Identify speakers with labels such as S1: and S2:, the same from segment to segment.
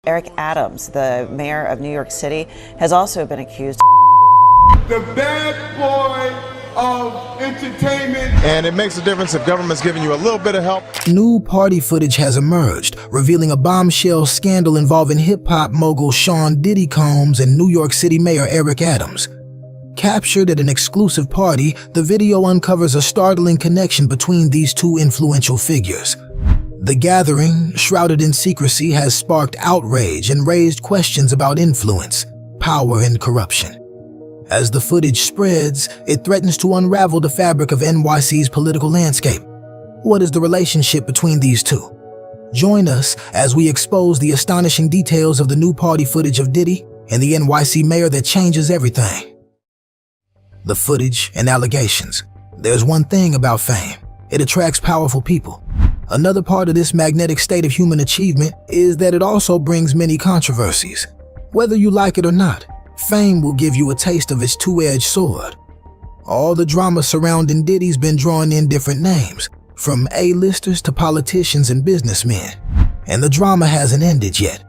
S1: Eric Adams, the mayor of New York City, has also been accused.
S2: The bad boy of entertainment.
S3: And it makes a difference if government's giving you a little bit of help.
S4: New party footage has emerged, revealing a bombshell scandal involving hip-hop mogul Sean Diddy Combs and New York City Mayor Eric Adams. Captured at an exclusive party, the video uncovers a startling connection between these two influential figures. The gathering, shrouded in secrecy, has sparked outrage and raised questions about influence, power, and corruption. As the footage spreads, it threatens to unravel the fabric of NYC's political landscape. What is the relationship between these two? Join us as we expose the astonishing details of the new party footage of Diddy and the NYC mayor that changes everything. The footage and allegations. There's one thing about fame. It attracts powerful people. Another part of this magnetic state of human achievement is that it also brings many controversies. Whether you like it or not, fame will give you a taste of its two-edged sword. All the drama surrounding Diddy's been drawing in different names, from A-listers to politicians and businessmen. And the drama hasn't ended yet.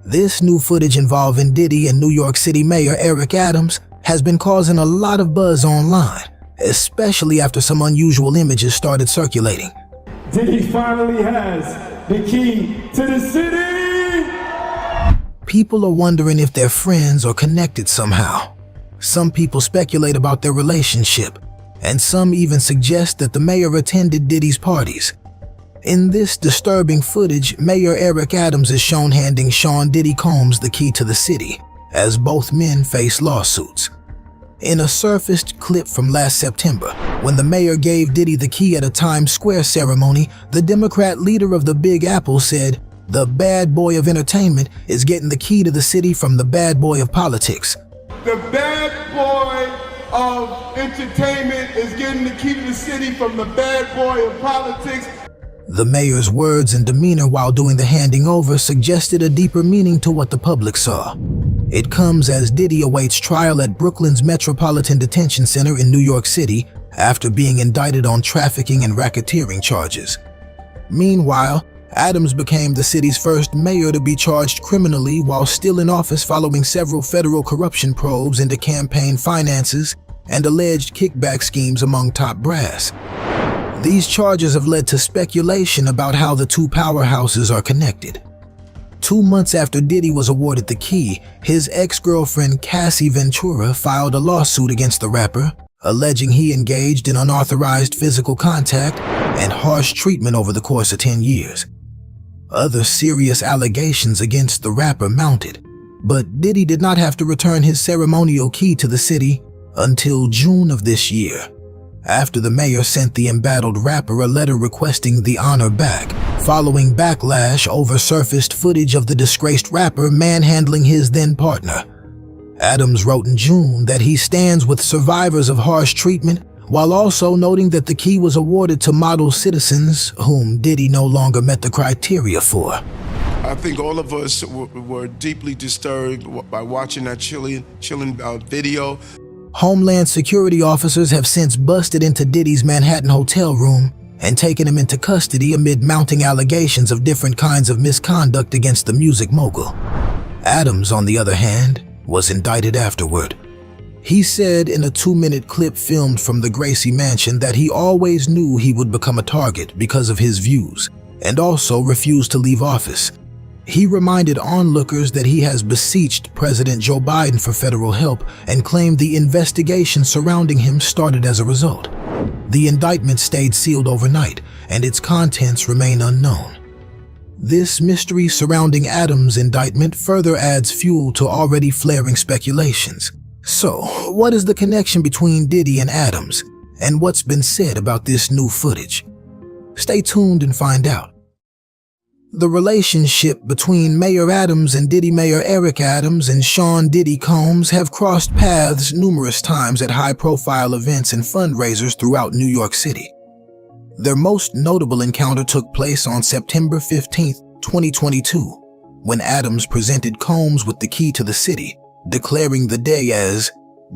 S4: This new footage involving Diddy and New York City Mayor Eric Adams has been causing a lot of buzz online, especially after some unusual images started circulating.
S2: Diddy finally has the key to the city!
S4: People are wondering if they're friends or connected somehow. Some people speculate about their relationship, and some even suggest that the mayor attended Diddy's parties. In this disturbing footage, Mayor Eric Adams is shown handing Sean Diddy Combs the key to the city, as both men face lawsuits. In a surfaced clip from last September, when the mayor gave Diddy the key at a Times Square ceremony, the Democrat leader of the Big Apple said, "The bad boy of entertainment is getting the key to the city from the bad boy of politics."
S2: The bad boy of entertainment is getting the key to the city from the bad boy of politics.
S4: The mayor's words and demeanor while doing the handing over suggested a deeper meaning to what the public saw. It comes as Diddy awaits trial at Brooklyn's Metropolitan Detention Center in New York City after being indicted on trafficking and racketeering charges. Meanwhile, Adams became the city's first mayor to be charged criminally while still in office following several federal corruption probes into campaign finances and alleged kickback schemes among top brass. These charges have led to speculation about how the two powerhouses are connected. 2 months after Diddy was awarded the key, his ex-girlfriend Cassie Ventura filed a lawsuit against the rapper, alleging he engaged in unauthorized physical contact and harsh treatment over the course of 10 years. Other serious allegations against the rapper mounted, but Diddy did not have to return his ceremonial key to the city until June of this year, after the mayor sent the embattled rapper a letter requesting the honor back, following backlash over surfaced footage of the disgraced rapper manhandling his then-partner. Adams wrote in June that he stands with survivors of harsh treatment, while also noting that the key was awarded to model citizens whom Diddy no longer met the criteria for.
S5: I think all of us were deeply disturbed by watching that chilling video.
S4: Homeland Security officers have since busted into Diddy's Manhattan hotel room and taken him into custody amid mounting allegations of different kinds of misconduct against the music mogul. Adams, on the other hand, was indicted afterward. He said in a 2-minute clip filmed from the Gracie Mansion that he always knew he would become a target because of his views, and also refused to leave office. He reminded onlookers that he has beseeched President Joe Biden for federal help and claimed the investigation surrounding him started as a result. The indictment stayed sealed overnight, and its contents remain unknown. This mystery surrounding Adams' indictment further adds fuel to already flaring speculations. So, what is the connection between Diddy and Adams, and what's been said about this new footage? Stay tuned and find out. The relationship between Mayor Adams and Diddy Mayor Eric Adams and Sean Diddy Combs have crossed paths numerous times at high-profile events and fundraisers throughout New York City. Their most notable encounter took place on September 15, 2022, when Adams presented Combs with the key to the city, declaring the day as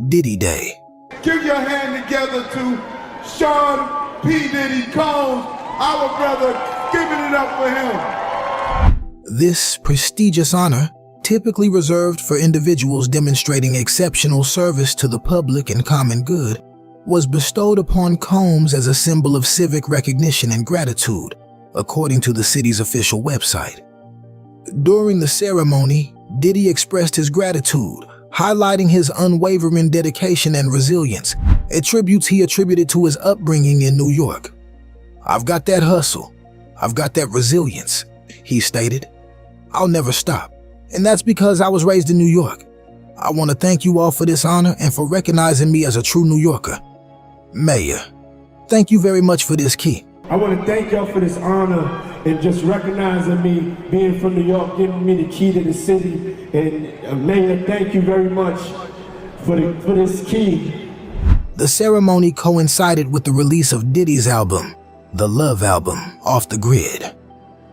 S4: Diddy Day.
S2: Give your hand together to Sean P. Diddy Combs, our brother, giving it up for him.
S4: This prestigious honor, typically reserved for individuals demonstrating exceptional service to the public and common good, was bestowed upon Combs as a symbol of civic recognition and gratitude, according to the city's official website. During the ceremony, Diddy expressed his gratitude, highlighting his unwavering dedication and resilience, attributes he attributed to his upbringing in New York. "I've got that hustle. I've got that resilience," he stated. "I'll never stop. And that's because I was raised in New York. I want to thank you all for this honor and for recognizing me as a true New Yorker. Mayor, thank you very much for this key."
S2: I want to thank y'all for this honor and just recognizing me, being from New York, giving me the key to the city. And Mayor, thank you very much for this key.
S4: The ceremony coincided with the release of Diddy's album, The Love Album, Off the Grid.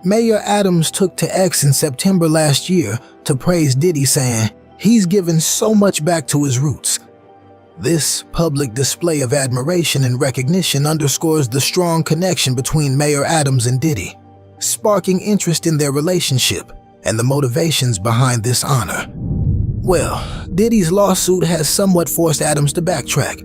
S4: Mayor Adams took to X in September last year to praise Diddy, saying, "He's given so much back to his roots." This public display of admiration and recognition underscores the strong connection between Mayor Adams and Diddy, sparking interest in their relationship and the motivations behind this honor. Well, Diddy's lawsuit has somewhat forced Adams to backtrack.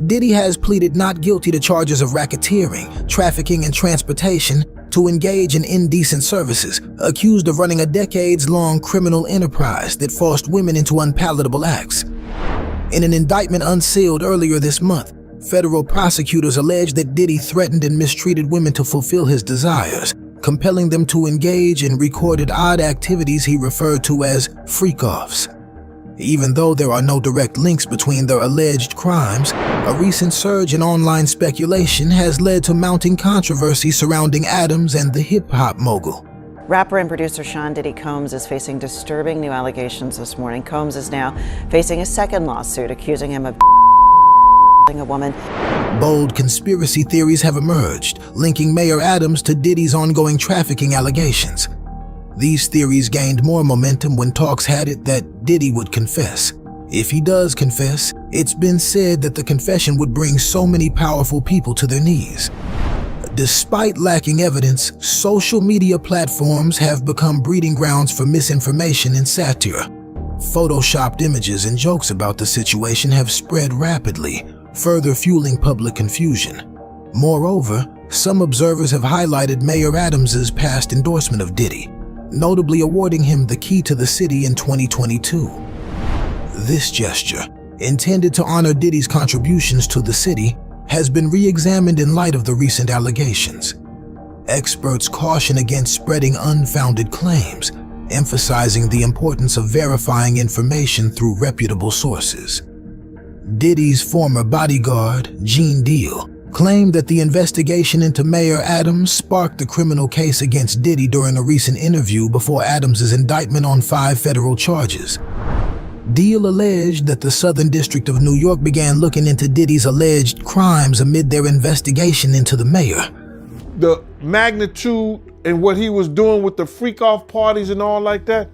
S4: Diddy has pleaded not guilty to charges of racketeering, trafficking, and transportation to engage in indecent services, accused of running a decades-long criminal enterprise that forced women into unpalatable acts. In an indictment unsealed earlier this month, federal prosecutors alleged that Diddy threatened and mistreated women to fulfill his desires, compelling them to engage in recorded odd activities he referred to as freak-offs. Even though there are no direct links between their alleged crimes, a recent surge in online speculation has led to mounting controversy surrounding Adams and the hip-hop mogul.
S1: Rapper and producer Sean Diddy Combs is facing disturbing new allegations this morning. Combs is now facing a second lawsuit accusing him of a woman.
S4: Bold conspiracy theories have emerged, linking Mayor Adams to Diddy's ongoing trafficking allegations. These theories gained more momentum when talks had it that Diddy would confess. If he does confess, it's been said that the confession would bring so many powerful people to their knees. Despite lacking evidence, social media platforms have become breeding grounds for misinformation and satire. Photoshopped images and jokes about the situation have spread rapidly, further fueling public confusion. Moreover, some observers have highlighted Mayor Adams's past endorsement of Diddy, notably awarding him the key to the city in 2022. This gesture, intended to honor Diddy's contributions to the city, has been re-examined in light of the recent allegations. Experts caution against spreading unfounded claims, emphasizing the importance of verifying information through reputable sources. Diddy's former bodyguard, Gene Deal, claimed that the investigation into Mayor Adams sparked the criminal case against Diddy during a recent interview before Adams's indictment on 5 federal charges. Deal alleged that the Southern District of New York began looking into Diddy's alleged crimes amid their investigation into the mayor.
S6: The magnitude and what he was doing with the freak-off parties and all like that.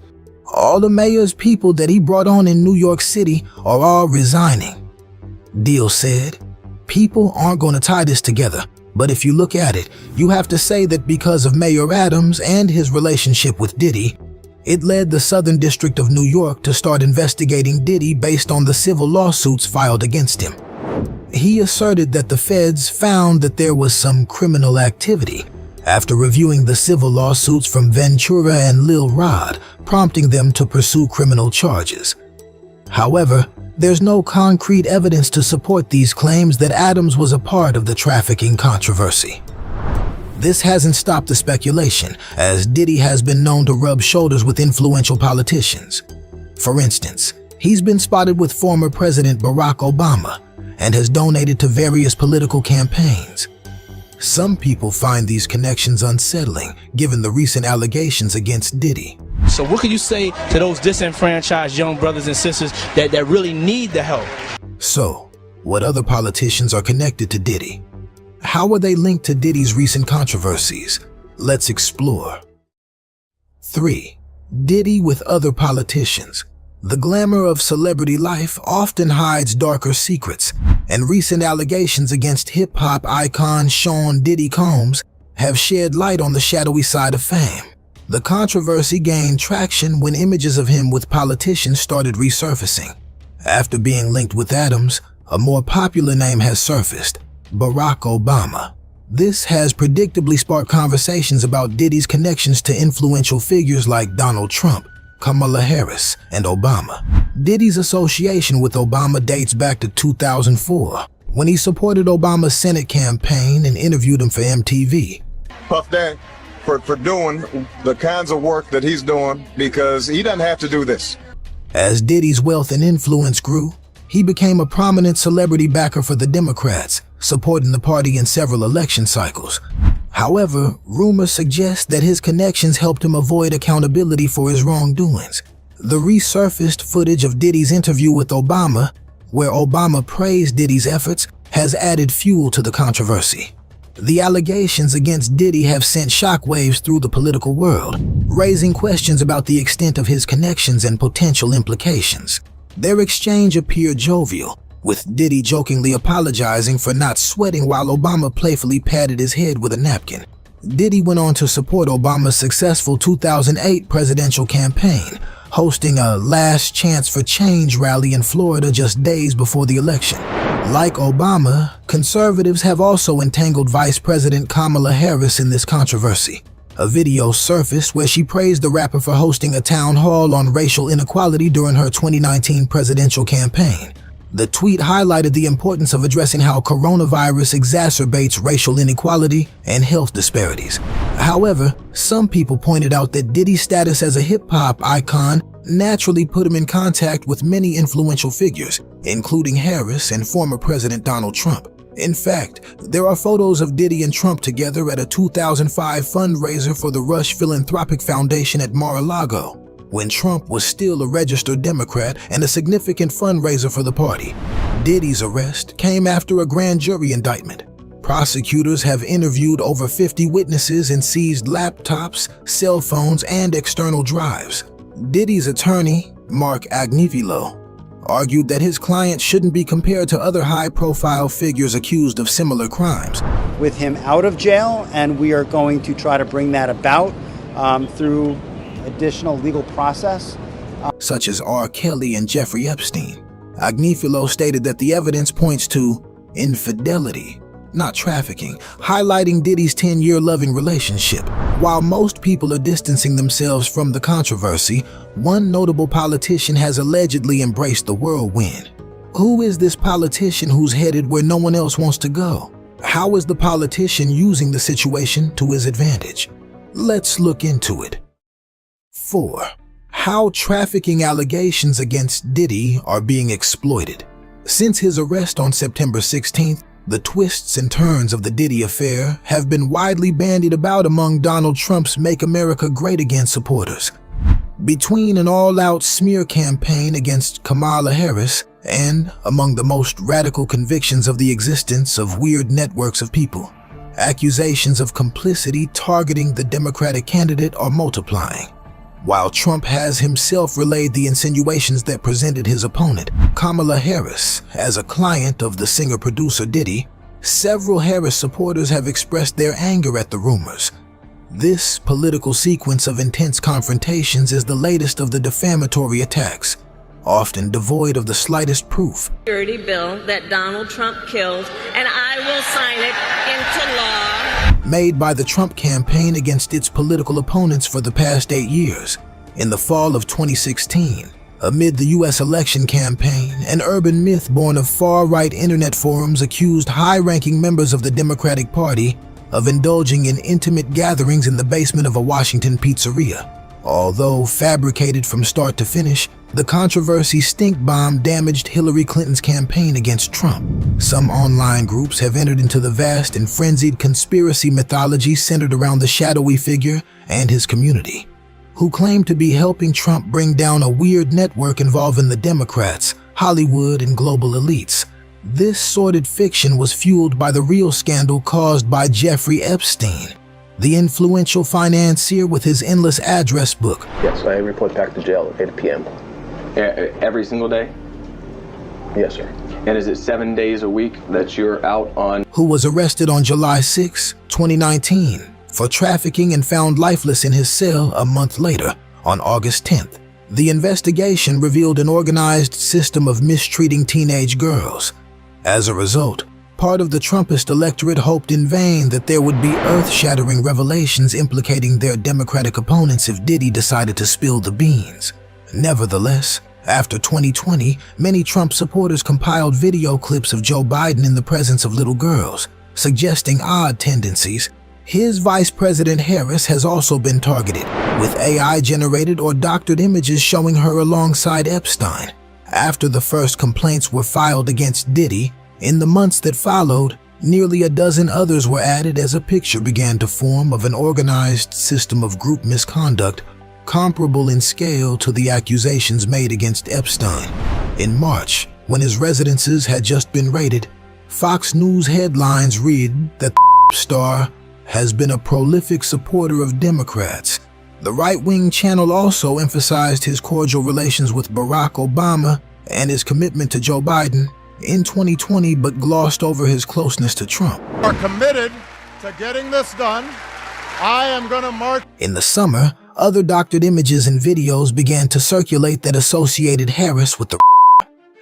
S4: All the mayor's people that he brought on in New York City are all resigning. Deal said, "People aren't going to tie this together, but if you look at it, you have to say that because of Mayor Adams and his relationship with Diddy, it led the Southern District of New York to start investigating Diddy based on the civil lawsuits filed against him." He asserted that the feds found that there was some criminal activity after reviewing the civil lawsuits from Ventura and Lil Rod, prompting them to pursue criminal charges. However, there's no concrete evidence to support these claims that Adams was a part of the trafficking controversy. This hasn't stopped the speculation, as Diddy has been known to rub shoulders with influential politicians. For instance, he's been spotted with former President Barack Obama and has donated to various political campaigns. Some people find these connections unsettling, given the recent allegations against Diddy.
S7: So what can you say to those disenfranchised young brothers and sisters that really need the help?
S4: So, what other politicians are connected to Diddy? How are they linked to Diddy's recent controversies? Let's explore. 3. Diddy with other politicians. The glamour of celebrity life often hides darker secrets, and recent allegations against hip-hop icon Sean Diddy Combs have shed light on the shadowy side of fame. The controversy gained traction when images of him with politicians started resurfacing. After being linked with Adams, a more popular name has surfaced: Barack Obama. This has predictably sparked conversations about Diddy's connections to influential figures like Donald Trump, Kamala Harris, and Obama. Diddy's association with Obama dates back to 2004, when he supported Obama's Senate campaign and interviewed him for MTV.
S3: Puff Daddy for doing the kinds of work that he's doing, because he doesn't have to do this.
S4: As Diddy's wealth and influence grew, he became a prominent celebrity backer for the Democrats, supporting the party in several election cycles. However, rumors suggest that his connections helped him avoid accountability for his wrongdoings. The resurfaced footage of Diddy's interview with Obama, where Obama praised Diddy's efforts, has added fuel to the controversy. The allegations against Diddy have sent shockwaves through the political world, raising questions about the extent of his connections and potential implications. Their exchange appeared jovial, with Diddy jokingly apologizing for not sweating while Obama playfully patted his head with a napkin. Diddy went on to support Obama's successful 2008 presidential campaign, hosting a Last Chance for Change rally in Florida just days before the election. Like Obama, conservatives have also entangled Vice President Kamala Harris in this controversy. A video surfaced where she praised the rapper for hosting a town hall on racial inequality during her 2019 presidential campaign. The tweet highlighted the importance of addressing how coronavirus exacerbates racial inequality and health disparities. However, some people pointed out that Diddy's status as a hip-hop icon naturally put him in contact with many influential figures, including Harris and former President Donald Trump. In fact, there are photos of Diddy and Trump together at a 2005 fundraiser for the Rush Philanthropic Foundation at Mar-a-Lago, when Trump was still a registered Democrat and a significant fundraiser for the party. Diddy's arrest came after a grand jury indictment. Prosecutors have interviewed over 50 witnesses and seized laptops, cell phones, and external drives. Diddy's attorney, Mark Agnifilo, argued that his client shouldn't be compared to other high-profile figures accused of similar crimes.
S8: With him out of jail, and we are going to try to bring that about through additional legal process.
S4: Such as R. Kelly and Jeffrey Epstein. Agnifilo stated that the evidence points to infidelity, not trafficking, highlighting Diddy's 10-year loving relationship. While most people are distancing themselves from the controversy, one notable politician has allegedly embraced the whirlwind. Who is this politician who's headed where no one else wants to go? How is the politician using the situation to his advantage? Let's look into it. 4. How trafficking allegations against Diddy are being exploited. Since his arrest on September 16th, the twists and turns of the Diddy affair have been widely bandied about among Donald Trump's Make America Great Again supporters. Between an all-out smear campaign against Kamala Harris and among the most radical convictions of the existence of weird networks of people, accusations of complicity targeting the Democratic candidate are multiplying. While Trump has himself relayed the insinuations that presented his opponent, Kamala Harris, as a client of the singer-producer Diddy, several Harris supporters have expressed their anger at the rumors. This political sequence of intense confrontations is the latest of the defamatory attacks, often devoid of the slightest proof.
S9: Security bill that Donald Trump killed, and I will sign it into law.
S4: Made by the Trump campaign against its political opponents for the past 8 years. In the fall of 2016, amid the U.S. election campaign, an urban myth born of far-right internet forums accused high-ranking members of the Democratic Party of indulging in intimate gatherings in the basement of a Washington pizzeria. Although fabricated from start to finish, the controversy stink bomb damaged Hillary Clinton's campaign against Trump. Some online groups have entered into the vast and frenzied conspiracy mythology centered around the shadowy figure and his community, who claim to be helping Trump bring down a weird network involving the Democrats, Hollywood, and global elites. This sordid fiction was fueled by the real scandal caused by Jeffrey Epstein, the influential financier with his endless address book.
S10: Yes, I report back to jail at 8 p.m.
S11: Every single day?
S10: Yes, sir.
S11: And is it 7 days a week that you're out on?
S4: Who was arrested on July 6, 2019, for trafficking and found lifeless in his cell a month later, on August 10th. The investigation revealed an organized system of mistreating teenage girls. As a result, part of the Trumpist electorate hoped in vain that there would be earth-shattering revelations implicating their Democratic opponents if Diddy decided to spill the beans. Nevertheless, after 2020, many Trump supporters compiled video clips of Joe Biden in the presence of little girls, suggesting odd tendencies. His Vice President Harris has also been targeted, with AI-generated or doctored images showing her alongside Epstein. After the first complaints were filed against Diddy, in the months that followed, nearly a dozen others were added as a picture began to form of an organized system of group misconduct comparable in scale to the accusations made against Epstein. In March, when his residences had just been raided, Fox News headlines read that the star has been a prolific supporter of Democrats. The right-wing channel also emphasized his cordial relations with Barack Obama and his commitment to Joe Biden in 2020, but glossed over his closeness to Trump.
S12: We're committed to getting this done. I am going to march.
S4: In the summer, other doctored images and videos began to circulate that associated Harris with the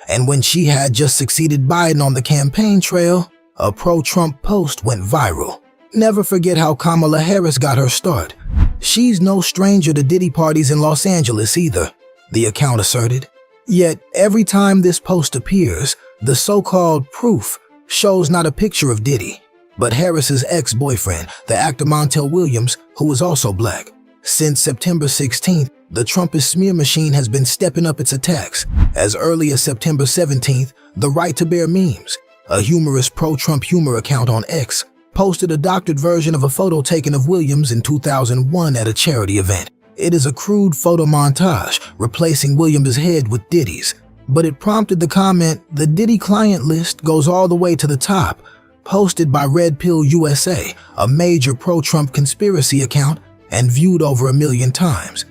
S4: and when she had just succeeded Biden on the campaign trail, a pro-Trump post went viral. Never forget how Kamala Harris got her start. She's no stranger to Diddy parties in Los Angeles either, the account asserted. Yet, every time this post appears, the so-called proof shows not a picture of Diddy, but Harris's ex-boyfriend, the actor Montel Williams, who was also black. Since September 16th, the Trumpist smear machine has been stepping up its attacks. As early as September 17th, the Right to Bear Memes, a humorous pro-Trump humor account on X, posted a doctored version of a photo taken of Williams in 2001 at a charity event. It is a crude photo montage, replacing Williams' head with Diddy's. But it prompted the comment, "The Diddy client list goes all the way to the top," posted by Red Pill USA, a major pro-Trump conspiracy account, and viewed over 1 million times.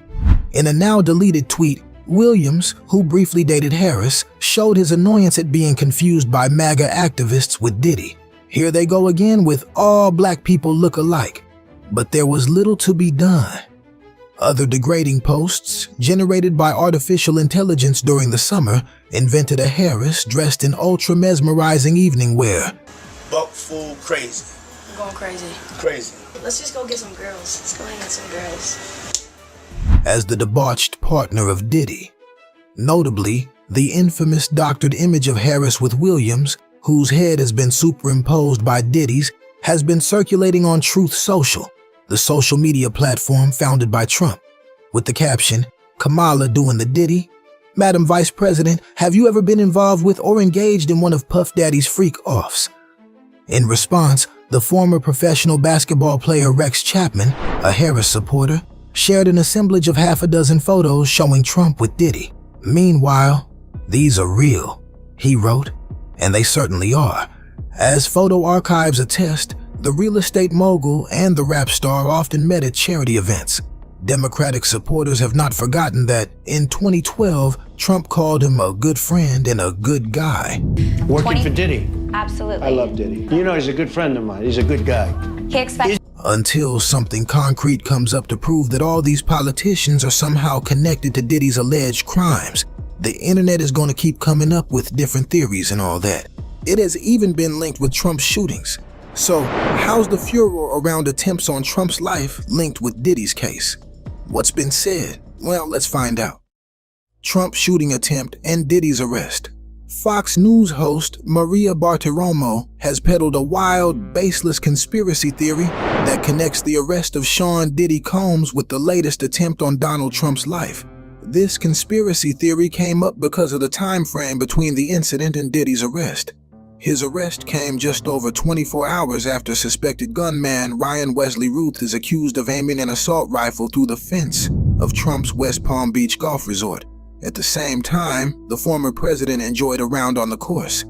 S4: In a now-deleted tweet, Williams, who briefly dated Harris, showed his annoyance at being confused by MAGA activists with Diddy. Here they go again with "all black people look alike." But there was little to be done. Other degrading posts, generated by artificial intelligence during the summer, invented a Harris dressed in ultra-mesmerizing evening wear.
S13: Buck fool crazy.
S14: I'm going crazy.
S13: Crazy.
S14: Let's just go get some girls. Let's go hang with some girls.
S4: As the debauched partner of Diddy. Notably, the infamous doctored image of Harris with Williams, whose head has been superimposed by Diddy's, has been circulating on Truth Social, the social media platform founded by Trump, with the caption, "Kamala doing the Diddy? Madam Vice President, have you ever been involved with or engaged in one of Puff Daddy's freak-offs?" In response, the former professional basketball player Rex Chapman, a Harris supporter, shared an assemblage of half a dozen photos showing Trump with Diddy. Meanwhile, "These are real," he wrote, and they certainly are. As photo archives attest, the real estate mogul and the rap star often met at charity events. Democratic supporters have not forgotten that in 2012, Trump called him a good friend and a good guy.
S15: Working for Diddy.
S16: Absolutely.
S15: I love Diddy. You know, he's a good friend of mine. He's a good guy.
S16: He expects.
S4: Until something concrete comes up to prove that all these politicians are somehow connected to Diddy's alleged crimes, the internet is going to keep coming up with different theories and all that. It has even been linked with Trump's shootings. So, how's the furor around attempts on Trump's life linked with Diddy's case? What's been said? Well, let's find out. Trump shooting attempt and Diddy's arrest. Fox News host Maria Bartiromo has peddled a wild, baseless conspiracy theory that connects the arrest of Sean Diddy Combs with the latest attempt on Donald Trump's life. This conspiracy theory came up because of the time frame between the incident and Diddy's arrest. His arrest came just over 24 hours after suspected gunman Ryan Wesley Ruth is accused of aiming an assault rifle through the fence of Trump's West Palm Beach golf resort. At the same time, the former president enjoyed a round on the course,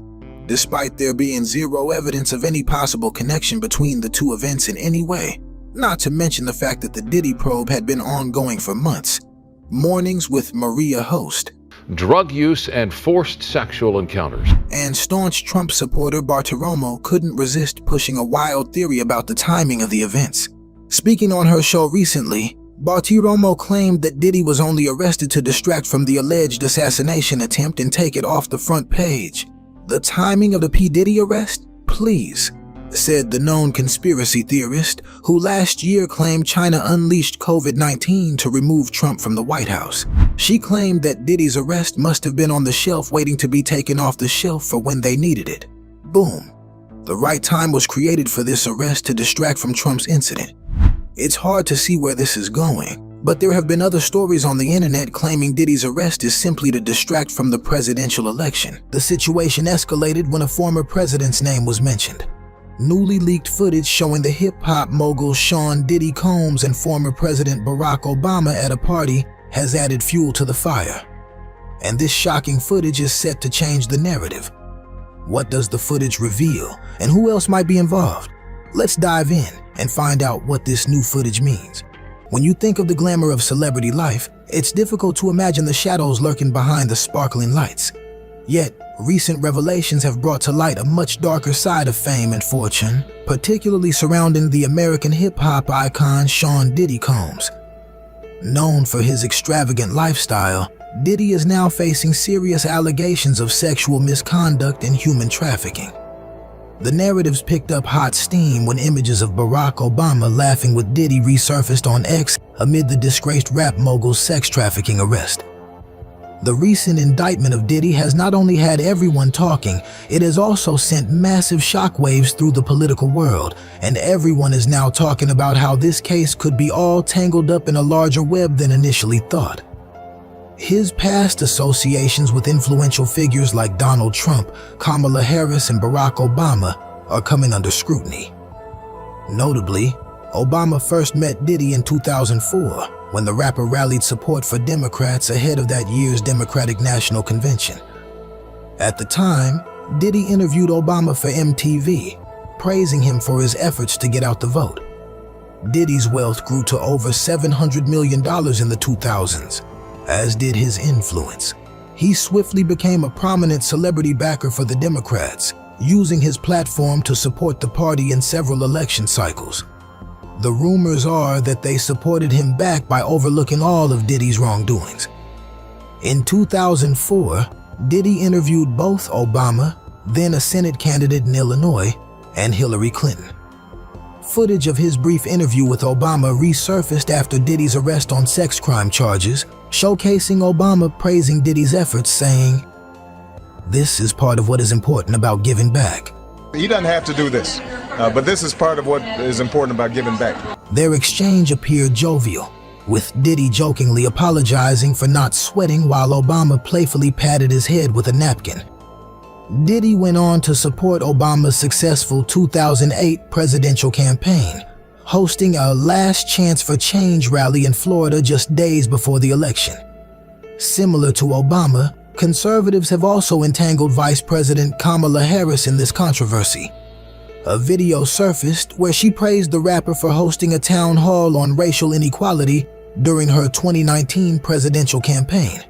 S4: despite there being zero evidence of any possible connection between the two events in any way, not to mention the fact that the Diddy probe had been ongoing for months. Mornings with Maria host.
S17: Drug use and forced sexual encounters.
S4: And staunch Trump supporter Bartiromo couldn't resist pushing a wild theory about the timing of the events. Speaking on her show recently, Bartiromo claimed that Diddy was only arrested to distract from the alleged assassination attempt and take it off the front page. The timing of the P. Diddy arrest? Please, said the known conspiracy theorist who last year claimed China unleashed COVID-19 to remove Trump from the White House. She claimed that Diddy's arrest must have been on the shelf waiting to be taken off the shelf for when they needed it. Boom. The right time was created for this arrest to distract from Trump's incident. It's hard to see where this is going, but there have been other stories on the internet claiming Diddy's arrest is simply to distract from the presidential election. The situation escalated when a former president's name was mentioned. Newly leaked footage showing the hip-hop mogul Sean Diddy Combs and former President Barack Obama at a party has added fuel to the fire. And this shocking footage is set to change the narrative. What does the footage reveal, and who else might be involved? Let's dive in and find out what this new footage means. When you think of the glamour of celebrity life, it's difficult to imagine the shadows lurking behind the sparkling lights. Yet, recent revelations have brought to light a much darker side of fame and fortune, particularly surrounding the American hip-hop icon Sean Diddy Combs. Known for his extravagant lifestyle, Diddy is now facing serious allegations of sexual misconduct and human trafficking. The narratives picked up hot steam when images of Barack Obama laughing with Diddy resurfaced on X amid the disgraced rap mogul's sex trafficking arrest. The recent indictment of Diddy has not only had everyone talking, it has also sent massive shockwaves through the political world, and everyone is now talking about how this case could be all tangled up in a larger web than initially thought. His past associations with influential figures like Donald Trump, Kamala Harris, and Barack Obama are coming under scrutiny. Notably, Obama first met Diddy in 2004 when the rapper rallied support for Democrats ahead of that year's Democratic National Convention. At the time, Diddy interviewed Obama for MTV, praising him for his efforts to get out the vote. Diddy's wealth grew to over $700 million in the 2000s. As did his influence. He swiftly became a prominent celebrity backer for the Democrats, using his platform to support the party in several election cycles. The rumors are that they supported him back by overlooking all of Diddy's wrongdoings. In 2004, Diddy interviewed both Obama, then a Senate candidate in Illinois, and Hillary Clinton. Footage of his brief interview with Obama resurfaced after Diddy's arrest on sex crime charges, showcasing Obama praising Diddy's efforts, saying, "This is part of what is important about giving back."
S3: He doesn't have to do this, but this is part of what is important about giving back.
S4: Their exchange appeared jovial, with Diddy jokingly apologizing for not sweating while Obama playfully patted his head with a napkin. Diddy went on to support Obama's successful 2008 presidential campaign, hosting a Last Chance for Change rally in Florida just days before the election. Similar to Obama, conservatives have also entangled Vice President Kamala Harris in this controversy. A video surfaced where she praised the rapper for hosting a town hall on racial inequality during her 2019 presidential campaign.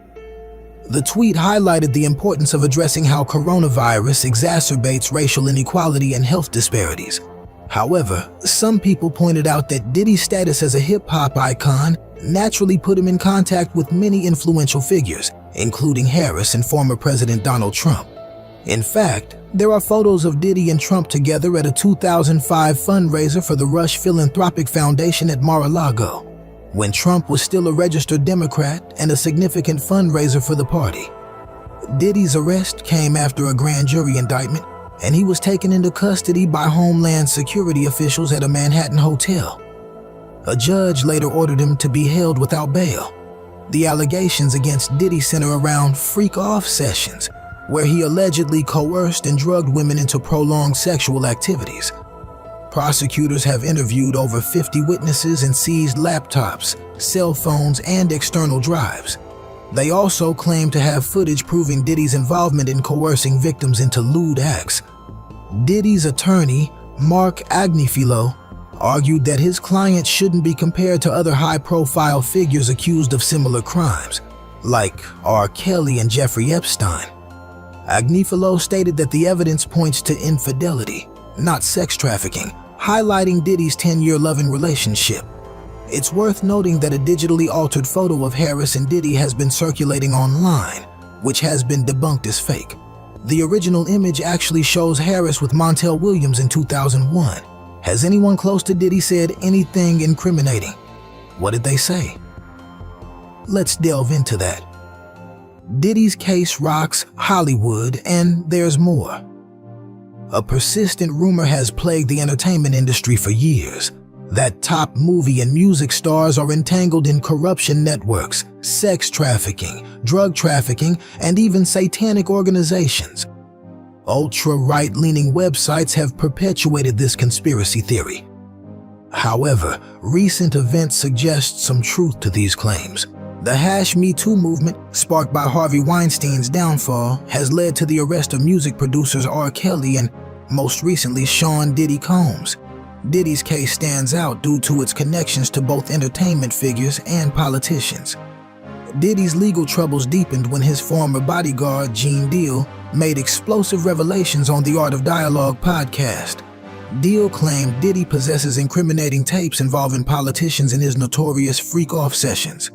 S4: The tweet highlighted the importance of addressing how coronavirus exacerbates racial inequality and health disparities. However, some people pointed out that Diddy's status as a hip-hop icon naturally put him in contact with many influential figures, including Harris and former President Donald Trump. In fact, there are photos of Diddy and Trump together at a 2005 fundraiser for the Rush Philanthropic Foundation at Mar-a-Lago, when Trump was still a registered Democrat and a significant fundraiser for the party. Diddy's arrest came after a grand jury indictment, and he was taken into custody by Homeland Security officials at a Manhattan hotel. A judge later ordered him to be held without bail. The allegations against Diddy center around freak-off sessions, where he allegedly coerced and drugged women into prolonged sexual activities. Prosecutors have interviewed over 50 witnesses and seized laptops, cell phones, and external drives. They also claim to have footage proving Diddy's involvement in coercing victims into lewd acts. Diddy's attorney, Mark Agnifilo, argued that his client shouldn't be compared to other high-profile figures accused of similar crimes, like R. Kelly and Jeffrey Epstein. Agnifilo stated that the evidence points to infidelity, not sex trafficking, highlighting Diddy's 10-year loving relationship. It's worth noting that a digitally altered photo of Harris and Diddy has been circulating online, which has been debunked as fake. The original image actually shows Harris with Montel Williams in 2001. Has anyone close to Diddy said anything incriminating? What did they say? Let's delve into that. Diddy's case rocks Hollywood, and there's more. A persistent rumor has plagued the entertainment industry for years, that top movie and music stars are entangled in corruption networks, sex trafficking, drug trafficking, and even satanic organizations. Ultra-right-leaning websites have perpetuated this conspiracy theory. However, recent events suggest some truth to these claims. The #MeToo movement, sparked by Harvey Weinstein's downfall, has led to the arrest of music producers R. Kelly and, most recently, Sean Diddy Combs. Diddy's case stands out due to its connections to both entertainment figures and politicians. Diddy's legal troubles deepened when his former bodyguard, Gene Deal, made explosive revelations on the Art of Dialogue podcast. Deal claimed Diddy possesses incriminating tapes involving politicians in his notorious freak-off sessions.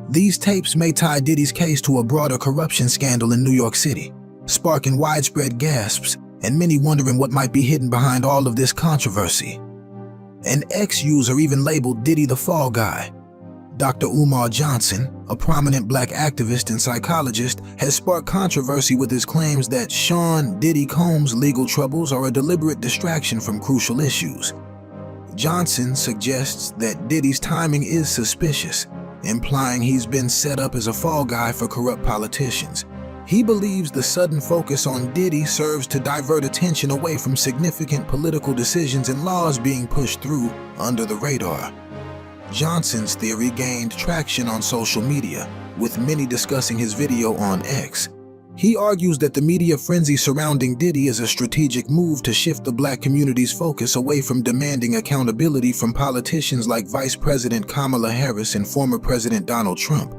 S4: These tapes may tie Diddy's case to a broader corruption scandal in New York City, sparking widespread gasps and many wondering what might be hidden behind all of this controversy. An ex-user even labeled Diddy the fall guy. Dr. Umar Johnson, a prominent black activist and psychologist, has sparked controversy with his claims that Sean Diddy Combs' legal troubles are a deliberate distraction from crucial issues. Johnson suggests that Diddy's timing is suspicious, implying he's been set up as a fall guy for corrupt politicians. He believes the sudden focus on Diddy serves to divert attention away from significant political decisions and laws being pushed through under the radar. Johnson's theory gained traction on social media, with many discussing his video on X. He argues that the media frenzy surrounding Diddy is a strategic move to shift the black community's focus away from demanding accountability from politicians like Vice President Kamala Harris and former President Donald Trump.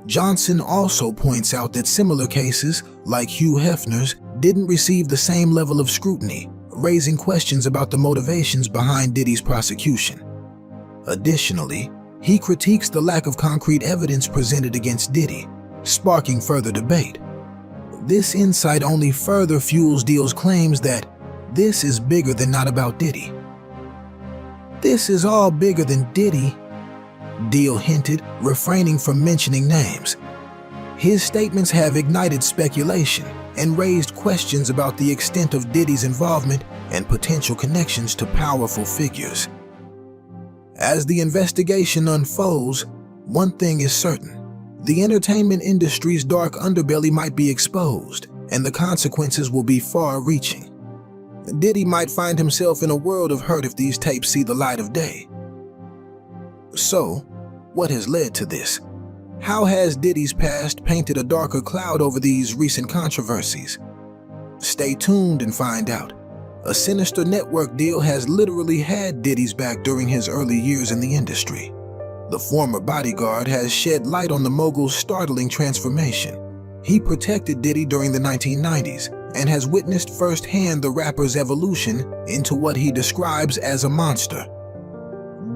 S4: Johnson also points out that similar cases, like Hugh Hefner's, didn't receive the same level of scrutiny, raising questions about the motivations behind Diddy's prosecution. Additionally, he critiques the lack of concrete evidence presented against Diddy, sparking further debate. This insight only further fuels Deal's claims that this is bigger than not about Diddy. This is all bigger than Diddy, Deal hinted, refraining from mentioning names. His statements have ignited speculation and raised questions about the extent of Diddy's involvement and potential connections to powerful figures. As the investigation unfolds, one thing is certain. The entertainment industry's dark underbelly might be exposed, and the consequences will be far-reaching. Diddy might find himself in a world of hurt if these tapes see the light of day. So, what has led to this? How has Diddy's past painted a darker cloud over these recent controversies? Stay tuned and find out. A sinister network deal has literally had Diddy's back during his early years in the industry. The former bodyguard has shed light on the mogul's startling transformation. He protected Diddy during the 1990s and has witnessed firsthand the rapper's evolution into what he describes as a monster.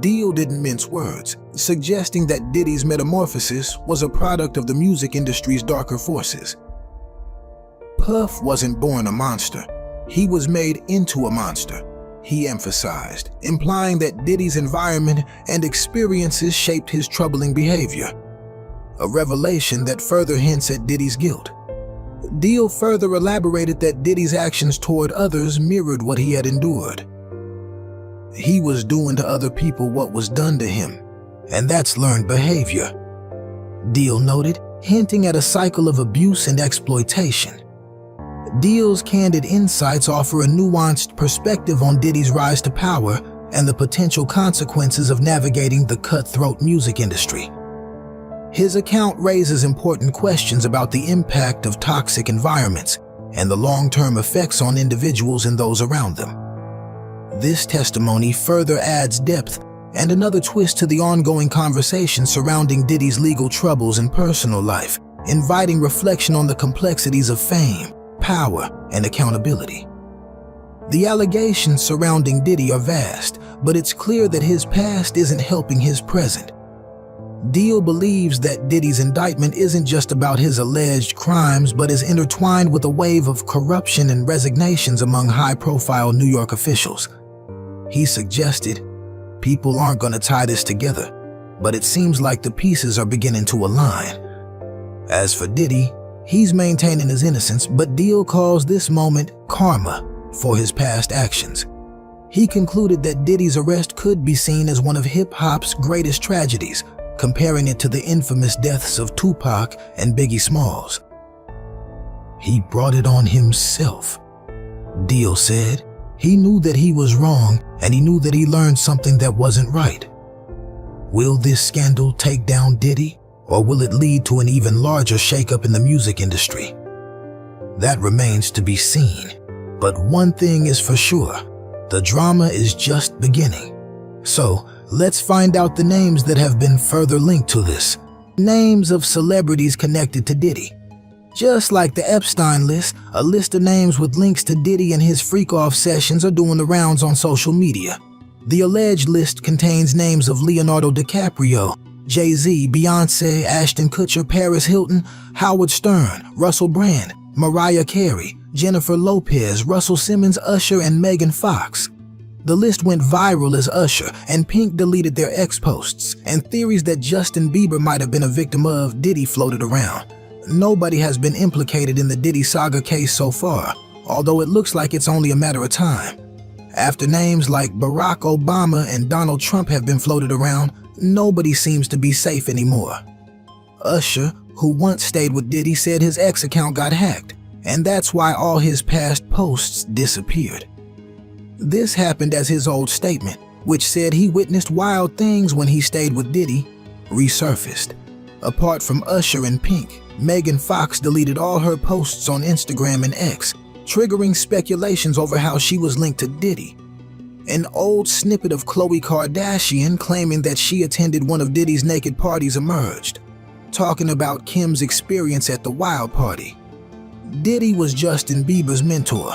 S4: Deal didn't mince words, suggesting that Diddy's metamorphosis was a product of the music industry's darker forces. Puff wasn't born a monster. He was made into a monster, he emphasized, implying that Diddy's environment and experiences shaped his troubling behavior. A revelation that further hints at Diddy's guilt. Deal further elaborated that Diddy's actions toward others mirrored what he had endured. He was doing to other people what was done to him, and that's learned behavior, Deal noted, hinting at a cycle of abuse and exploitation. Deal's candid insights offer a nuanced perspective on Diddy's rise to power and the potential consequences of navigating the cutthroat music industry. His account raises important questions about the impact of toxic environments and the long-term effects on individuals and those around them. This testimony further adds depth and another twist to the ongoing conversation surrounding Diddy's legal troubles and personal life, inviting reflection on the complexities of fame, power, and accountability. The allegations surrounding Diddy are vast, but it's clear that his past isn't helping his present. Deal believes that Diddy's indictment isn't just about his alleged crimes, but is intertwined with a wave of corruption and resignations among high-profile New York officials. He suggested, people aren't going to tie this together, but it seems like the pieces are beginning to align. As for Diddy, he's maintaining his innocence, but Deal calls this moment karma for his past actions. He concluded that Diddy's arrest could be seen as one of hip-hop's greatest tragedies, comparing it to the infamous deaths of Tupac and Biggie Smalls. He brought it on himself, Deal said. He knew that he was wrong, and he knew that he learned something that wasn't right. Will this scandal take down Diddy, or will it lead to an even larger shakeup in the music industry? That remains to be seen. But one thing is for sure, the drama is just beginning. So, let's find out the names that have been further linked to this. Names of celebrities connected to Diddy. Just like the Epstein list, a list of names with links to Diddy and his freak-off sessions are doing the rounds on social media. The alleged list contains names of Leonardo DiCaprio, Jay-Z, Beyonce, Ashton Kutcher, Paris Hilton, Howard Stern, Russell Brand, Mariah Carey, Jennifer Lopez, Russell Simmons, Usher, and Megan Fox. The list went viral as Usher and Pink deleted their ex-posts, and theories that Justin Bieber might have been a victim of Diddy floated around. Nobody has been implicated in the Diddy saga case so far, although it looks like it's only a matter of time. After names like Barack Obama and Donald Trump have been floated around, nobody seems to be safe anymore. Usher, who once stayed with Diddy, said his ex account got hacked, and that's why all his past posts disappeared. This happened as his old statement, which said he witnessed wild things when he stayed with Diddy, resurfaced. Apart from Usher and Pink, Megan Fox deleted all her posts on Instagram and X, triggering speculations over how she was linked to Diddy. An old snippet of Khloe Kardashian claiming that she attended one of Diddy's naked parties emerged, talking about Kim's experience at the Wild Party. Diddy was Justin Bieber's mentor,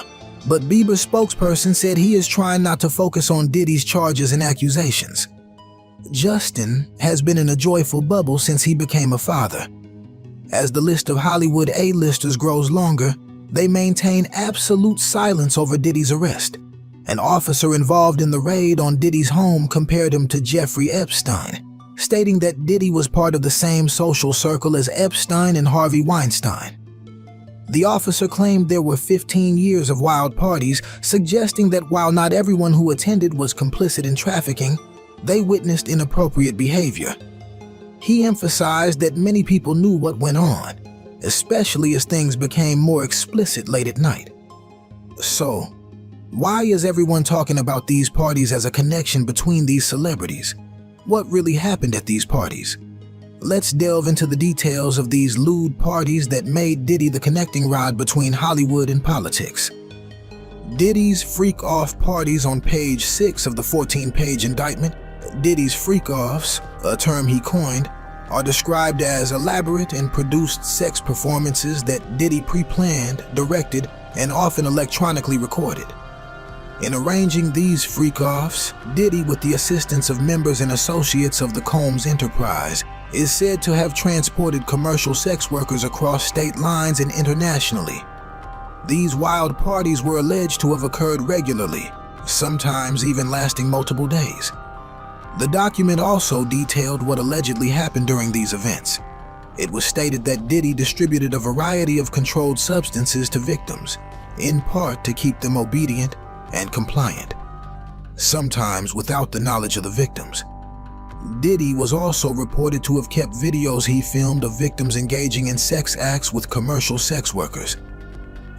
S4: but Bieber's spokesperson said he is trying not to focus on Diddy's charges and accusations. Justin has been in a joyful bubble since he became a father. As the list of Hollywood A-listers grows longer, they maintain absolute silence over Diddy's arrest. An officer involved in the raid on Diddy's home compared him to Jeffrey Epstein, stating that Diddy was part of the same social circle as Epstein and Harvey Weinstein. The officer claimed there were 15 years of wild parties, suggesting that while not everyone who attended was complicit in trafficking, they witnessed inappropriate behavior. He emphasized that many people knew what went on, especially as things became more explicit late at night. So, why is everyone talking about these parties as a connection between these celebrities? What really happened at these parties? Let's delve into the details of these lewd parties that made Diddy the connecting rod between Hollywood and politics. Diddy's freak-off parties on page 6 of the 14-page indictment. Diddy's freak-offs, a term he coined, are described as elaborate and produced sex performances that Diddy pre-planned, directed, and often electronically recorded. In arranging these freak-offs, Diddy, with the assistance of members and associates of the Combs enterprise, is said to have transported commercial sex workers across state lines and internationally. These wild parties were alleged to have occurred regularly, sometimes even lasting multiple days. The document also detailed what allegedly happened during these events. It was stated that Diddy distributed a variety of controlled substances to victims, in part to keep them obedient and compliant, sometimes without the knowledge of the victims. Diddy was also reported to have kept videos he filmed of victims engaging in sex acts with commercial sex workers.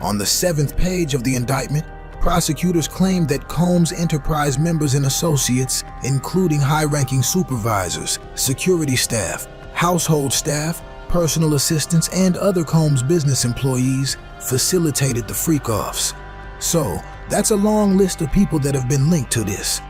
S4: On the 7th page of the indictment, prosecutors claimed that Combs Enterprise members and associates, including high-ranking supervisors, security staff, household staff, personal assistants, and other Combs business employees, facilitated the freak-offs. So, that's a long list of people that have been linked to this.